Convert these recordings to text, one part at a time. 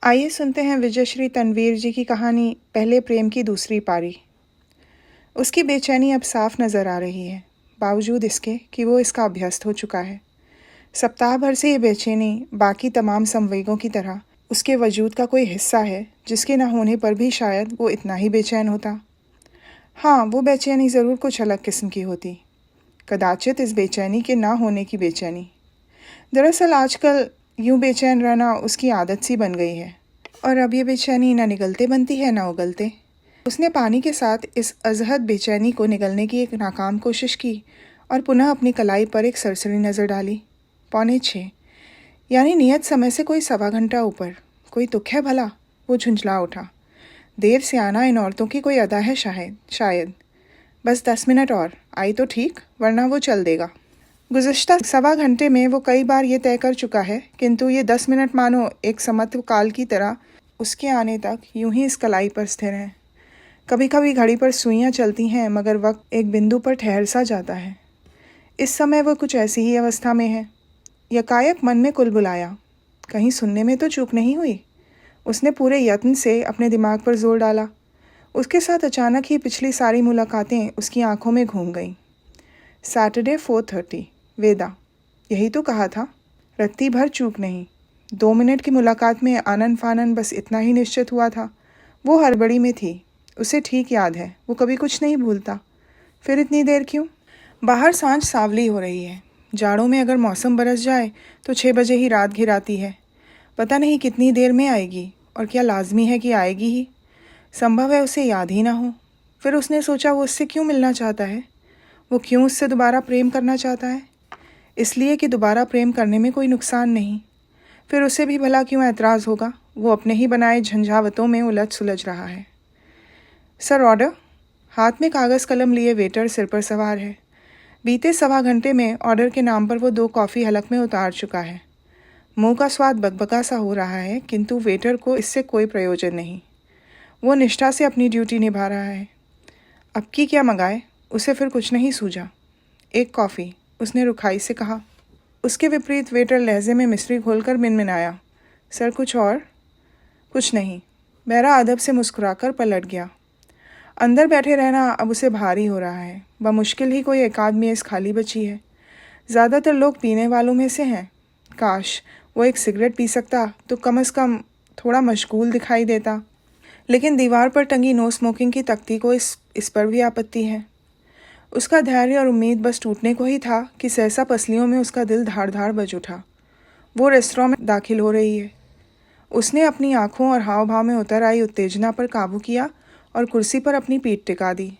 आइए सुनते हैं विजयश्री तनवीर जी की कहानी पहले प्रेम की दूसरी पारी। उसकी बेचैनी अब साफ नज़र आ रही है, बावजूद इसके कि वो इसका अभ्यस्त हो चुका है। सप्ताह भर से ये बेचैनी बाकी तमाम संवेगों की तरह उसके वजूद का कोई हिस्सा है, जिसके न होने पर भी शायद वो इतना ही बेचैन होता। हाँ, वो बेचैनी ज़रूर कुछ अलग किस्म की होती, कदाचित इस बेचैनी के ना होने की बेचैनी। दरअसल आजकल यूं बेचैन रहना उसकी आदत सी बन गई है, और अब ये बेचैनी ना निगलते बनती है ना उगलते। उसने पानी के साथ इस अजहद बेचैनी को निगलने की एक नाकाम कोशिश की और पुनः अपनी कलाई पर एक सरसरी नज़र डाली। 5:45, यानी नियत समय से कोई 1.25 घंटा ऊपर। कोई तुक है भला? वो झुंझला उठा। देर से आना इन औरतों की कोई अदा है शायद। बस 10 मिनट और आई तो ठीक, वरना वो चल देगा। गुज़श्ता 1.25 घंटे में वो कई बार ये तय कर चुका है, किंतु ये 10 मिनट मानो एक समत्व काल की तरह उसके आने तक यूं ही इस कलाई पर स्थिर है। कभी कभी घड़ी पर सुइयां चलती हैं, मगर वक्त एक बिंदु पर ठहर सा जाता है। इस समय वह कुछ ऐसी ही अवस्था में है। यकायक मन में कुलबुलाया, कहीं सुनने में तो चूक नहीं हुई। उसने पूरे यत्न से अपने दिमाग पर जोर डाला। उसके साथ अचानक ही पिछली सारी मुलाकातें उसकी आंखों में घूम गईं। सैटरडे 4:30, वेदा, यही तो कहा था। रत्ती भर चूक नहीं। 2 मिनट की मुलाकात में आनन फानन बस इतना ही निश्चित हुआ था। वो हड़बड़ी में थी, उसे ठीक याद है, वो कभी कुछ नहीं भूलता। फिर इतनी देर क्यों? बाहर सांझ सावली हो रही है। जाड़ों में अगर मौसम बरस जाए तो 6 बजे ही रात घिराती है। पता नहीं कितनी देर में आएगी, और क्या लाजमी है कि आएगी ही? संभव है उसे याद ही ना हो। फिर उसने सोचा, वो उससे क्यों मिलना चाहता है? वो क्यों उससे दोबारा प्रेम करना चाहता है? इसलिए कि दोबारा प्रेम करने में कोई नुकसान नहीं। फिर उसे भी भला क्यों ऐतराज़ होगा? वो अपने ही बनाए झंझावतों में उलझ सुलझ रहा है। Sir, order. हाथ में कागज़ कलम लिए वेटर सिर पर सवार है। बीते 1.25 घंटे में ऑर्डर के नाम पर वो 2 कॉफ़ी हलक में उतार चुका है। मुंह का स्वाद बकबका सा हो रहा है, किंतु वेटर को इससे कोई प्रयोजन नहीं। वो निष्ठा से अपनी ड्यूटी निभा रहा है। अब की क्या मंगाए? उसे फिर कुछ नहीं सूझा। 1 कॉफ़ी, उसने रुखाई से कहा। उसके विपरीत वेटर लहजे में मिश्री घोलकर मिनमिनाया। सर, कुछ और? कुछ नहीं। बहरा अदब से मुस्कुराकर पलट गया। अंदर बैठे रहना अब उसे भारी हो रहा है। बमुश्किल ही कोई एकाध मेज़ खाली बची है। ज़्यादातर लोग पीने वालों में से हैं। काश वो एक सिगरेट पी सकता तो कम से कम थोड़ा मशगूल दिखाई देता। लेकिन दीवार पर टंगी नो स्मोकिंग की तख्ती को इस पर भी आपत्ति है। उसका धैर्य और उम्मीद बस टूटने को ही था कि सहसा पसलियों में उसका दिल धाड़ धाड़ बज उठा। वो रेस्टोरेंट में दाखिल हो रही है। उसने अपनी आंखों और हाव भाव में उतर आई उत्तेजना पर काबू किया और कुर्सी पर अपनी पीठ टिका दी।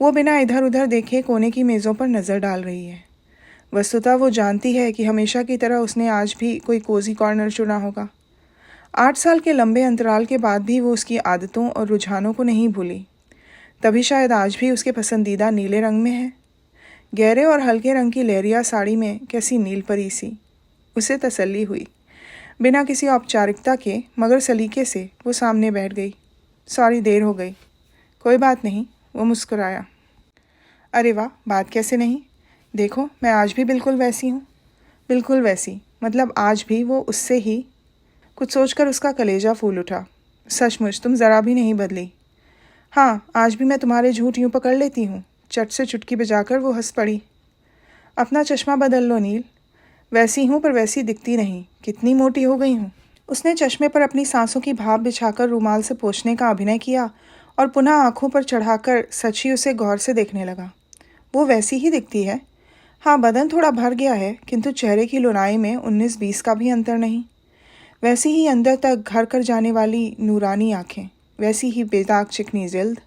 वो बिना इधर उधर देखे कोने की मेज़ों पर नज़र डाल रही है। वस्तुतः वो जानती है कि हमेशा की तरह उसने आज भी कोई कोजी कॉर्नर चुना होगा। 8 साल के लंबे अंतराल के बाद भी वो उसकी आदतों और रुझानों को नहीं भूली। तभी शायद आज भी उसके पसंदीदा नीले रंग में है। गहरे और हल्के रंग की लहरिया साड़ी में कैसी नील परी सी। उसे तसल्ली हुई। बिना किसी औपचारिकता के मगर सलीके से वो सामने बैठ गई। सॉरी, देर हो गई। कोई बात नहीं, वो मुस्कुराया। अरे वाह, बात कैसे नहीं? देखो, मैं आज भी बिल्कुल वैसी हूँ। बिल्कुल वैसी मतलब आज भी वो उससे ही। कुछ सोचकर उसका कलेजा फूल उठा। सचमुच तुम ज़रा भी नहीं बदली। हाँ, आज भी मैं तुम्हारे झूठ यूँ पकड़ लेती हूँ। चट से चुटकी बजाकर वो हंस पड़ी। अपना चश्मा बदल लो नील। वैसी हूँ पर वैसी दिखती नहीं। कितनी मोटी हो गई हूँ। उसने चश्मे पर अपनी सांसों की भाप बिछाकर रुमाल से पोंछने का अभिनय किया और पुनः आंखों पर चढ़ाकर सची उसे गौर से देखने लगा। वो वैसी ही दिखती है। हाँ, बदन थोड़ा भर गया है, किंतु चेहरे की लुनाई में 19-20 का भी अंतर नहीं। वैसी ही अंदर तक घर कर जाने वाली नूरानी आँखें, वैसी ही बेदाग चिकनी जिल्द,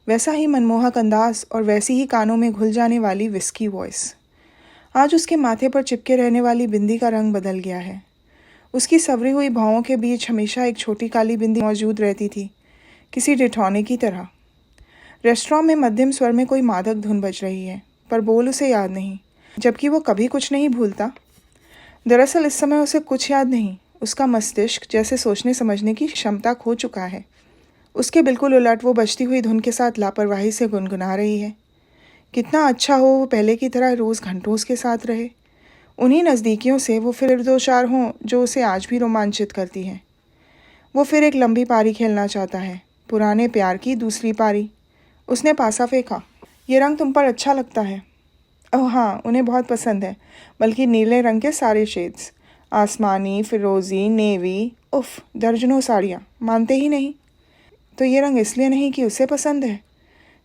वैसा ही मनमोहक अंदाज और वैसी ही कानों में घुल जाने वाली विस्की वॉइस। आज उसके माथे पर चिपके रहने वाली बिंदी का रंग बदल गया है। उसकी सवरी हुई भौहों के बीच हमेशा एक छोटी काली बिंदी मौजूद रहती थी, किसी ठिठौने की तरह। रेस्टोरेंट में मध्यम स्वर में कोई मादक धुन बज रही है, पर बोल उसे याद नहीं, जबकि वो कभी कुछ नहीं भूलता। दरअसल इस समय उसे कुछ याद नहीं। उसका मस्तिष्क जैसे सोचने समझने की क्षमता खो चुका है। उसके बिल्कुल उलट वो बजती हुई धुन के साथ लापरवाही से गुनगुना रही है। कितना अच्छा हो वो पहले की तरह रोज़ घंटों उसके साथ रहे। उन्हीं नज़दीकियों से वो फिर दो चार हों जो उसे आज भी रोमांचित करती हैं। वो फिर एक लंबी पारी खेलना चाहता है, पुराने प्यार की दूसरी पारी। उसने पासा फेंका। ये रंग तुम पर अच्छा लगता है। ओह हाँ, उन्हें बहुत पसंद है, बल्कि नीले रंग के सारे शेड्स, आसमानी, फिरोज़ी, नेवी, उफ, दर्जनों साड़ियाँ, मानते ही नहीं। तो ये रंग इसलिए नहीं कि उसे पसंद है।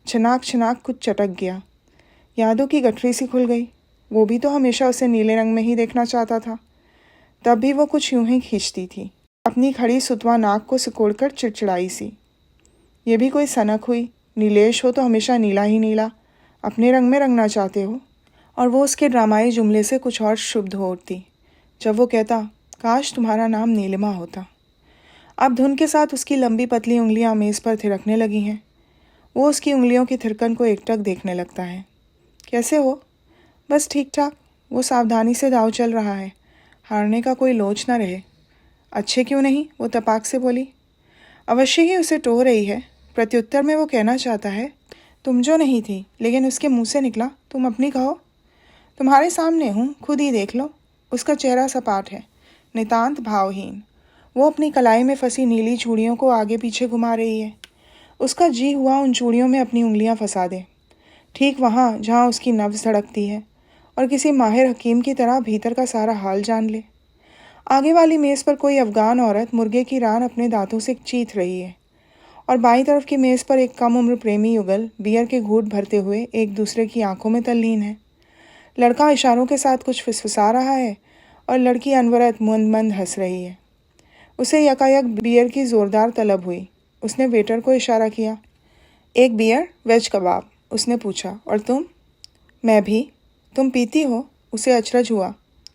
छनाक छनाक कुछ चटक गया। यादों की गठरी सी खुल गई। वो भी तो हमेशा उसे नीले रंग में ही देखना चाहता था। तब भी वो कुछ यूं ही खींचती थी, अपनी खड़ी सुतवा नाक को सिकोड़कर चिड़चिड़ाई सी। ये भी कोई सनक हुई। नीलेश हो तो हमेशा नीला ही नीला, अपने रंग में रंगना चाहते हो। और वो उसके ड्रामाई जुमले से कुछ और शुद्ध हो उठती जब वो कहता, काश तुम्हारा नाम नीलिमा होता। अब धुन के साथ उसकी लंबी पतली उंगलियां मेज़ पर थिरकने लगी हैं। वो उसकी उंगलियों की थिरकन को एकटक देखने लगता है। कैसे हो? बस ठीक ठाक। वो सावधानी से दाव चल रहा है, हारने का कोई लोच ना रहे। अच्छे क्यों नहीं? वो तपाक से बोली। अवश्य ही उसे टोह रही है। प्रत्युत्तर में वो कहना चाहता है, तुम जो नहीं थी, लेकिन उसके मुंह से निकला, तुम अपनी कहो। तुम्हारे सामने हूँ, खुद ही देख लो। उसका चेहरा सपाट है, नितांत भावहीन। वो अपनी कलाई में फंसी नीली चूड़ियों को आगे पीछे घुमा रही है। उसका जी हुआ उन चूड़ियों में अपनी उंगलियां फंसा दे, ठीक वहाँ जहाँ उसकी नब्ज़ धड़कती है, और किसी माहिर हकीम की तरह भीतर का सारा हाल जान ले। आगे वाली मेज़ पर कोई अफगान औरत मुर्गे की रान अपने दांतों से चीथ रही है, और बाईं तरफ की मेज़ पर एक कम उम्र प्रेमी युगल बियर के घूंट भरते हुए एक दूसरे की आंखों में तल्लीन है। लड़का इशारों के साथ कुछ फुसफुसा रहा है और लड़की अनवरत मंद मंद हंस रही है। उसे यकायक बियर की ज़ोरदार तलब हुई। उसने वेटर को इशारा किया। एक बियर, वेज कबाब, उसने पूछा। और तुम? मैं भी। तुम पीती हो? उसे अचरज हुआ।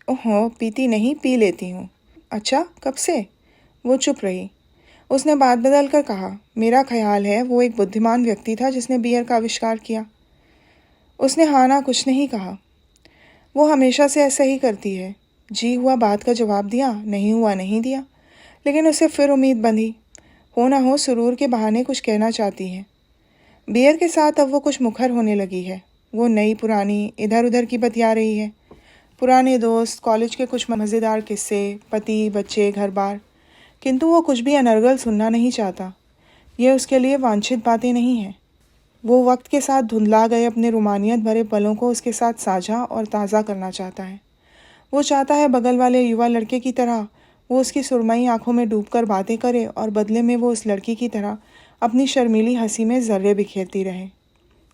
ओहो, पीती नहीं, पी लेती हूँ। अच्छा, कब से? वो चुप रही। उसने बात बदल कर कहा, मेरा ख्याल है वो एक बुद्धिमान व्यक्ति था जिसने बियर का आविष्कार किया। उसने हाँ ना कुछ नहीं कहा। वो हमेशा से ऐसा ही करती है। जी हुआ बात का जवाब दिया, नहीं हुआ नहीं दिया। लेकिन उसे फिर उम्मीद बंधी, हो ना हो सुरूर के बहाने कुछ कहना चाहती है। बियर के साथ अब वो कुछ मुखर होने लगी है। वो नई पुरानी इधर उधर की बतिया रही है। पुराने दोस्त, कॉलेज के कुछ मज़ेदार किस्से, पति, बच्चे, घर बार। किंतु वो कुछ भी अनर्गल सुनना नहीं चाहता। ये उसके लिए वांछित बातें नहीं हैं। वो वक्त के साथ धुंधला गए अपने रोमानियत भरे पलों को उसके साथ साझा और ताज़ा करना चाहता है। वो चाहता है बगल वाले युवा लड़के की तरह वो उसकी सुरमई आंखों में डूबकर बातें करे, और बदले में वो उस लड़की की तरह अपनी शर्मीली हंसी में जर्रे बिखेरती रहे।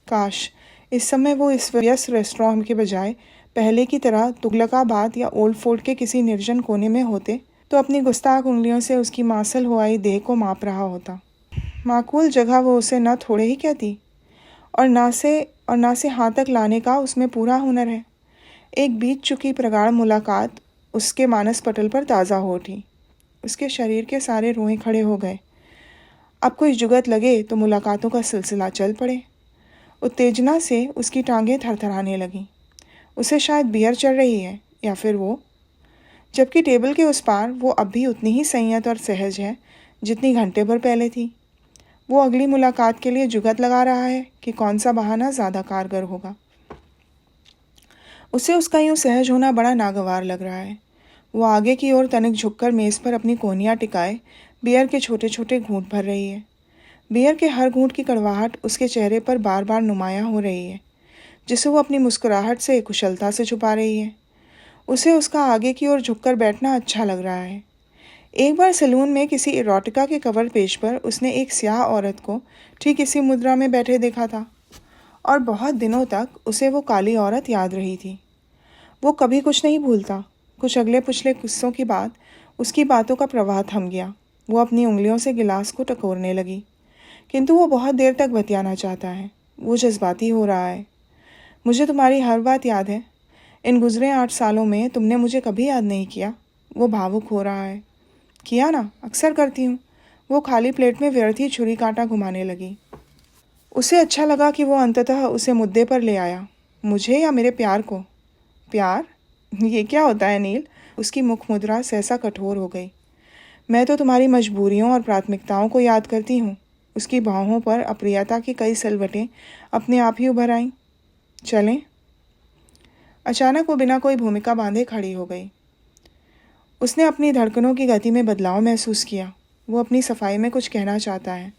काश इस समय वो इस व्यस्त रेस्टोरेंट के बजाय पहले की तरह तुगलकाबाद या ओल्ड फोर्ट के किसी निर्जन कोने में होते, तो अपनी गुस्ताख उंगलियों से उसकी मांसल हुआई देह को माप रहा होता। माकूल जगह वो उसे न थोड़े ही कहती, और ना से हाथ तक लाने का उसमें पूरा हुनर है। एक बीत चुकी प्रगाढ़ मुलाकात उसके मानस पटल पर ताज़ा हो उठी। उसके शरीर के सारे रोए खड़े हो गए। अब कोई जुगत लगे तो मुलाकातों का सिलसिला चल पड़े। उत्तेजना से उसकी टांगें थरथराने लगीं। उसे शायद बियर चढ़ रही है, या फिर वो, जबकि टेबल के उस पार वो अब भी उतनी ही संयत और सहज है जितनी घंटे भर पहले थी। वो अगली मुलाकात के लिए जुगत लगा रहा है कि कौन सा बहाना ज़्यादा कारगर होगा। उसे उसका यूं सहज होना बड़ा नागवार लग रहा है। वो आगे की ओर तनिक झुककर मेज़ पर अपनी कोनियाँ टिकाए बियर के छोटे छोटे घूंट भर रही है। बियर के हर घूंट की कड़वाहट उसके चेहरे पर बार बार नुमायाँ हो रही है, जिसे वो अपनी मुस्कुराहट से कुशलता से छुपा रही है। उसे उसका आगे की ओर झुककर बैठना अच्छा लग रहा है। एक बार सैलून में किसी इरोटिका के कवर पेज पर उसने एक स्याह औरत को ठीक इसी मुद्रा में बैठे देखा था, और बहुत दिनों तक उसे वो काली औरत याद रही थी। वो कभी कुछ नहीं भूलता। कुछ अगले पिछले किस्सों की बात उसकी बातों का प्रवाह थम गया। वो अपनी उंगलियों से गिलास को टकोरने लगी, किंतु वो बहुत देर तक बतियाना चाहता है। वो जज्बाती हो रहा है। मुझे तुम्हारी हर बात याद है। इन गुजरे 8 सालों में तुमने मुझे कभी याद नहीं किया। वो भावुक हो रहा है। किया ना, अक्सर करती हूँ। वो खाली प्लेट में व्यर्थ ही छुरी कांटा घुमाने लगी। उसे अच्छा लगा कि वो अंततः उसे मुद्दे पर ले आया। मुझे या मेरे प्यार को? प्यार? ये क्या होता है नील? उसकी मुख मुद्रा सहसा कठोर हो गई। मैं तो तुम्हारी मजबूरियों और प्राथमिकताओं को याद करती हूँ। उसकी बाहों पर अप्रियता की कई सलवटें अपने आप ही उभर आईं। चलें? अचानक वो बिना कोई भूमिका बांधे खड़ी हो गई। उसने अपनी धड़कनों की गति में बदलाव महसूस किया। वो अपनी सफाई में कुछ कहना चाहता है।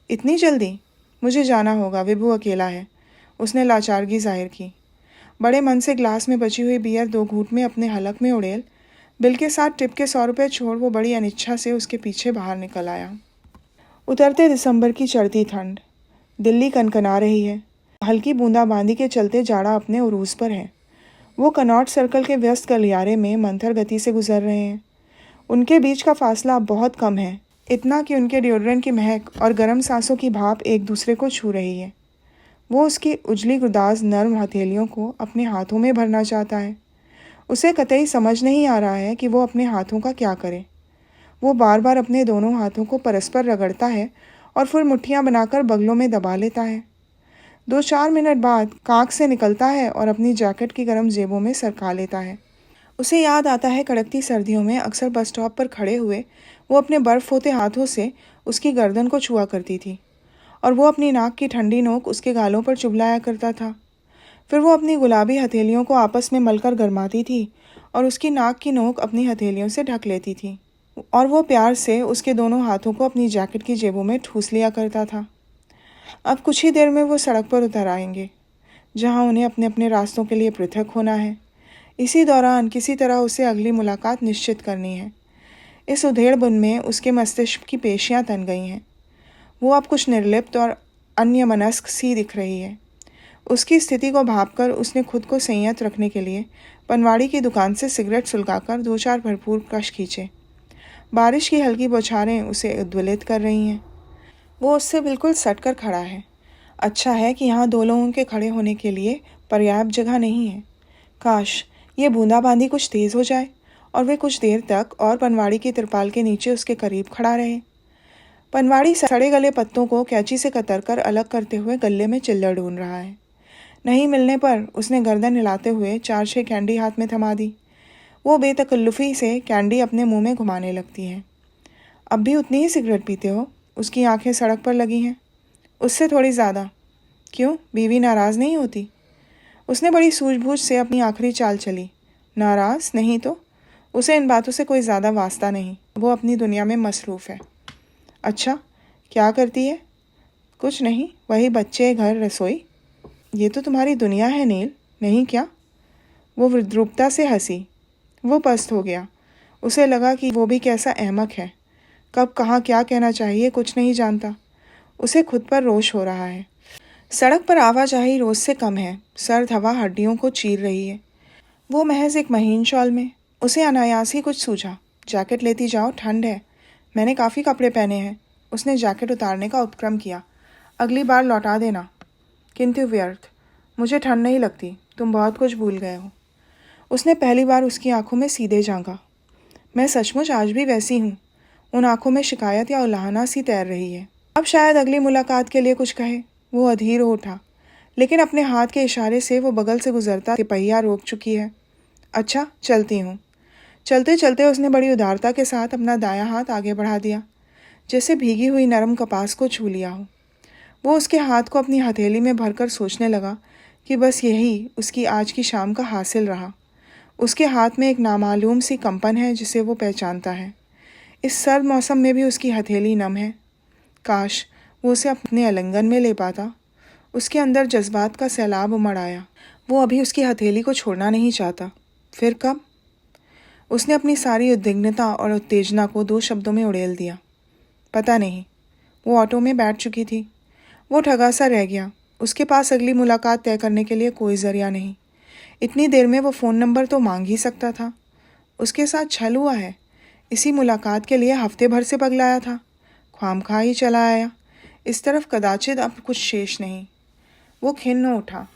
इतनी जल्दी? मुझे जाना होगा, विभू अकेला है। उसने लाचारगी जाहिर की। बड़े मन से ग्लास में बची हुई बियर 2 घूंट में अपने हलक में उड़ेल बिल के साथ टिप के 100 रुपये छोड़ वो बड़ी अनिच्छा से उसके पीछे बाहर निकल आया। उतरते दिसंबर की चढ़ती ठंड। दिल्ली कनकना रही है। हल्की बूंदाबांदी के चलते जाड़ा अपने उरूज पर है। वो कनॉट सर्कल के व्यस्त गलियारे में मंथर गति से गुजर रहे हैं। उनके बीच का फासला अब बहुत कम है, इतना कि उनके डिओड्रेंट की महक और गर्म सांसों की भाप एक दूसरे को छू रही है। वो उसकी उजली गुदाज नर्म हथेलियों को अपने हाथों में भरना चाहता है। उसे कतई समझ नहीं आ रहा है कि वो अपने हाथों का क्या करे। वो बार बार अपने दोनों हाथों को परस्पर रगड़ता है और फिर मुट्ठियाँ बनाकर बगलों में दबा लेता है। 2-4 मिनट बाद कांख से निकलता है और अपनी जैकेट की गर्म जेबों में सरका लेता है। उसे याद आता है कड़कती सर्दियों में अक्सर बस स्टॉप पर खड़े हुए वो अपने बर्फ होते हाथों से उसकी गर्दन को छुआ करती थी और वो अपनी नाक की ठंडी नोक उसके गालों पर चुभलाया करता था। फिर वो अपनी गुलाबी हथेलियों को आपस में मलकर गरमाती थी और उसकी नाक की नोक अपनी हथेलियों से ढक लेती थी और वो प्यार से उसके दोनों हाथों को अपनी जैकेट की जेबों में ठूस लिया करता था। अब कुछ ही देर में वो सड़क पर उतर आएंगे, जहाँ उन्हें अपने अपने रास्तों के लिए पृथक होना है। इसी दौरान किसी तरह उसे अगली मुलाकात निश्चित करनी है। इस उधेड़बुन में उसके मस्तिष्क की पेशियां तन गई हैं। वो अब कुछ निर्लिप्त और अन्यमनस्क सी दिख रही है। उसकी स्थिति को भांपकर उसने खुद को संयत रखने के लिए पनवाड़ी की दुकान से सिगरेट सुलगाकर 2-4 भरपूर कश खींचे। बारिश की हल्की बौछारें उसे उद्वेलित कर रही हैं। वो उससे बिल्कुल सट कर खड़ा है। अच्छा है कि यहाँ 2 लोगों के खड़े होने के लिए पर्याप्त जगह नहीं है। काश ये बूंदाबांदी कुछ तेज़ हो जाए और वे कुछ देर तक और पनवाड़ी की तिरपाल के नीचे उसके करीब खड़ा रहे। पनवाड़ी सड़े गले पत्तों को कैंची से कतरकर अलग करते हुए गले में चिल्लर ढूंढ रहा है। नहीं मिलने पर उसने गर्दन हिलाते हुए 4-6 कैंडी हाथ में थमा दी। वो बेतकल्लुफ़ी से कैंडी अपने मुंह में घुमाने लगती है। अब भी उतनी ही सिगरेट पीते हो? उसकी आंखें सड़क पर लगी हैं। उससे थोड़ी ज़्यादा। क्यों, बीवी नाराज़ नहीं होती? उसने बड़ी सूझबूझ से अपनी आखिरी चाल चली। नाराज़ नहीं तो? उसे इन बातों से कोई ज़्यादा वास्ता नहीं। वो अपनी दुनिया में मसरूफ़ है। अच्छा, क्या करती है? कुछ नहीं, वही बच्चे, घर, रसोई। ये तो तुम्हारी दुनिया है नील, नहीं क्या? वो विद्रूपता से हंसी। वो पस्त हो गया। उसे लगा कि वो भी कैसा अहमक है। कब कहाँ क्या कहना चाहिए कुछ नहीं जानता। उसे खुद पर रोष हो रहा है। सड़क पर आवाजाही रोज से कम है। सर्द हवा हड्डियों को चीर रही है। वो महज एक महीन शॉल में। उसे अनायास ही कुछ सूझा। जैकेट लेती जाओ, ठंड है। मैंने काफ़ी कपड़े पहने हैं। उसने जैकेट उतारने का उपक्रम किया। अगली बार लौटा देना। किंतु व्यर्थ। मुझे ठंड नहीं लगती, तुम बहुत कुछ भूल गए हो। उसने पहली बार उसकी आंखों में सीधे झांका। मैं सचमुच आज भी वैसी हूँ। उन आंखों में शिकायत या उलाहना सी तैर रही है। अब शायद अगली मुलाकात के लिए कुछ कहे। वो अधीर हो उठा, लेकिन अपने हाथ के इशारे से वो बगल से गुजरता तिपहिया रोक चुकी है। अच्छा, चलती हूँ। चलते चलते उसने बड़ी उदारता के साथ अपना दायां हाथ आगे बढ़ा दिया, जैसे भीगी हुई नरम कपास को छू लिया हो। वो उसके हाथ को अपनी हथेली में भरकर सोचने लगा कि बस यही उसकी आज की शाम का हासिल रहा। उसके हाथ में एक नामालूम सी कंपन है जिसे वो पहचानता है। इस सर्द मौसम में भी उसकी हथेली नम है। काश वो उसे अपने आलिंगन में ले पाता। उसके अंदर जज्बात का सैलाब उमड़ आया। वो अभी उसकी हथेली को छोड़ना नहीं चाहता। फिर कब? उसने अपनी सारी उद्विग्नता और उत्तेजना को 2 शब्दों में उड़ेल दिया। पता नहीं। वो ऑटो में बैठ चुकी थी। वो ठगा सा रह गया। उसके पास अगली मुलाकात तय करने के लिए कोई जरिया नहीं। इतनी देर में वो फ़ोन नंबर तो मांग ही सकता था। उसके साथ छल हुआ है। इसी मुलाकात के लिए हफ्ते भर से पगलाया था। ख्वामखा ही चला आया। इस तरफ कदाचित अब कुछ शेष नहीं। वो खिन्न उठा।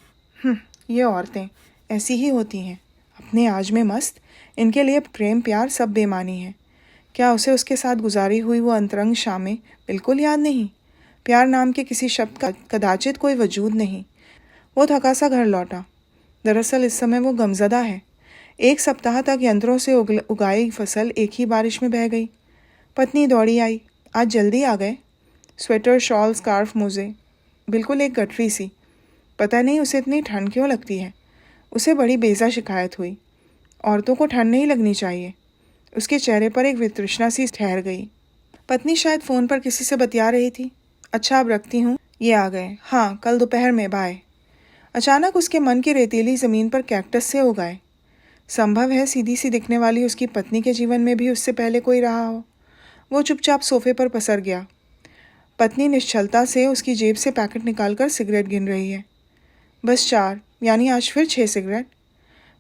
ये औरतें ऐसी ही होती हैं, अपने आज में मस्त। इनके लिए प्रेम प्यार सब बेमानी है। क्या उसे उसके साथ गुजारी हुई वो अंतरंग शामें बिल्कुल याद नहीं? प्यार नाम के किसी शब्द का कदाचित कोई वजूद नहीं। वो थका सा घर लौटा। दरअसल इस समय वो गमज़दा है। 1 सप्ताह तक यंत्रों से उगाई फसल एक ही बारिश में बह गई। पत्नी दौड़ी आई। आज जल्दी आ गए। स्वेटर, शॉल, स्कार्फ, मोजे, बिल्कुल एक गठरी सी। पता नहीं उसे इतनी ठंड क्यों लगती है। उसे बड़ी बेजा शिकायत हुई। औरतों को ठंड नहीं लगनी चाहिए। उसके चेहरे पर एक वितृष्णा सी ठहर गई। पत्नी शायद फ़ोन पर किसी से बतिया रही थी। अच्छा अब रखती हूँ, ये आ गए। हाँ, कल दोपहर में, बाय। अचानक उसके मन की रेतीली ज़मीन पर कैक्टस से उगाए। संभव है सीधी सी दिखने वाली उसकी पत्नी के जीवन में भी उससे पहले कोई रहा हो। वो चुपचाप सोफे पर पसर गया। पत्नी निश्चलता से उसकी जेब से पैकेट निकालकर सिगरेट गिन रही है। बस 4, यानी आज फिर 6 सिगरेट।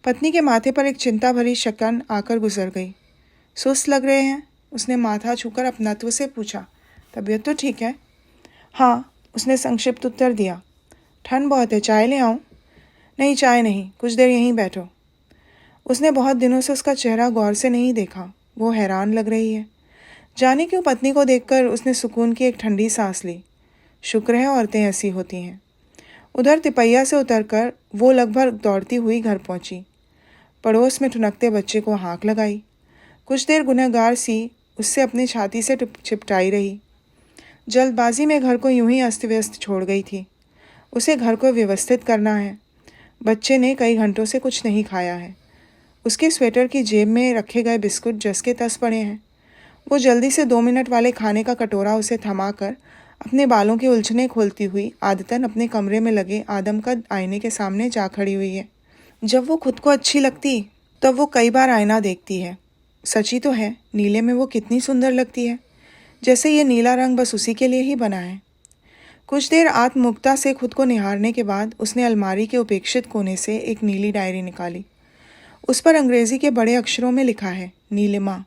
पत्नी के माथे पर एक चिंता भरी शकन आकर गुजर गई। सुस्त लग रहे हैं, उसने माथा छूकर अपनत्व से पूछा। तबीयत तो ठीक है? हाँ, उसने संक्षिप्त उत्तर दिया। ठंड बहुत है, चाय ले आऊं? नहीं, चाय नहीं, कुछ देर यहीं बैठो। उसने बहुत दिनों से उसका चेहरा गौर से नहीं देखा। वो हैरान लग रही है। जाने क्यों पत्नी को देखकर उसने सुकून की एक ठंडी सांस ली। शुक्र है औरतें ऐसी होती हैं। उधर तिपैया से उतरकर वो लगभग दौड़ती हुई घर पहुंची। पड़ोस में ठुनकते बच्चे को हाँक लगाई। कुछ देर गुनहगार सी उससे अपनी छाती से चिपटाई रही। जल्दबाजी में घर को यूं ही अस्त व्यस्त छोड़ गई थी। उसे घर को व्यवस्थित करना है। बच्चे ने कई घंटों से कुछ नहीं खाया है। उसके स्वेटर की जेब में रखे गए बिस्कुट जस के तस पड़े हैं। वो जल्दी से 2 मिनट वाले खाने का कटोरा उसे थमाकर अपने बालों की उलझनें खोलती हुई आदतन अपने कमरे में लगे आदमकद आईने के सामने जा खड़ी हुई है। जब वो खुद को अच्छी लगती तब वो कई बार आईना देखती है। सची तो है, नीले में वो कितनी सुंदर लगती है, जैसे ये नीला रंग बस उसी के लिए ही बना है। कुछ देर आत्ममुक्ता से खुद को निहारने के बाद उसने अलमारी के उपेक्षित कोने से एक नीली डायरी निकाली। उस पर अंग्रेजी के बड़े अक्षरों में लिखा है, नीलिमा।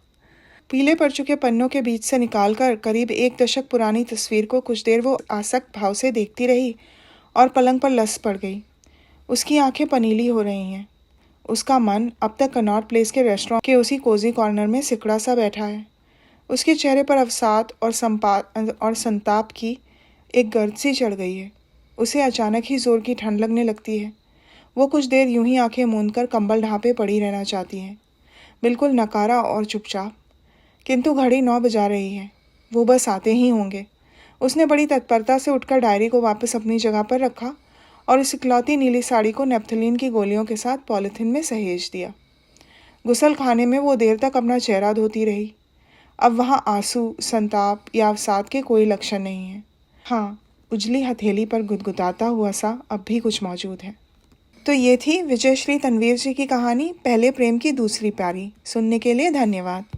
पीले पड़ चुके पन्नों के बीच से निकालकर करीब 1 दशक पुरानी तस्वीर को कुछ देर वो आसक्त भाव से देखती रही और पलंग पर लस पड़ गई। उसकी आंखें पनीली हो रही हैं। उसका मन अब तक कनॉट प्लेस के रेस्टोरेंट के उसी कोजी कॉर्नर में सिकड़ा सा बैठा है। उसके चेहरे पर अवसाद और संताप की एक गर्द सी चढ़ गई है। उसे अचानक ही जोर की ठंड लगने लगती है। वो कुछ देर यूं ही आंखें मूंद कर कंबल ढांपे पड़ी रहना चाहती है, बिल्कुल नकारा और चुपचाप। किंतु घड़ी 9 बजा रही है। वो बस आते ही होंगे। उसने बड़ी तत्परता से उठकर डायरी को वापस अपनी जगह पर रखा और उस इकलौती नीली साड़ी को नेप्थलीन की गोलियों के साथ पॉलिथीन में सहेज दिया। गुसल खाने में वो देर तक अपना चेहरा धोती रही। अब वहाँ आंसू, संताप या अवसाद के कोई लक्षण नहीं है। हाँ, उजली हथेली पर गुदगुदाता हुआ सा अब भी कुछ मौजूद है। तो ये थी विजयश्री तनवीर जी की कहानी पहले प्रेम की दूसरी पारी। सुनने के लिए धन्यवाद।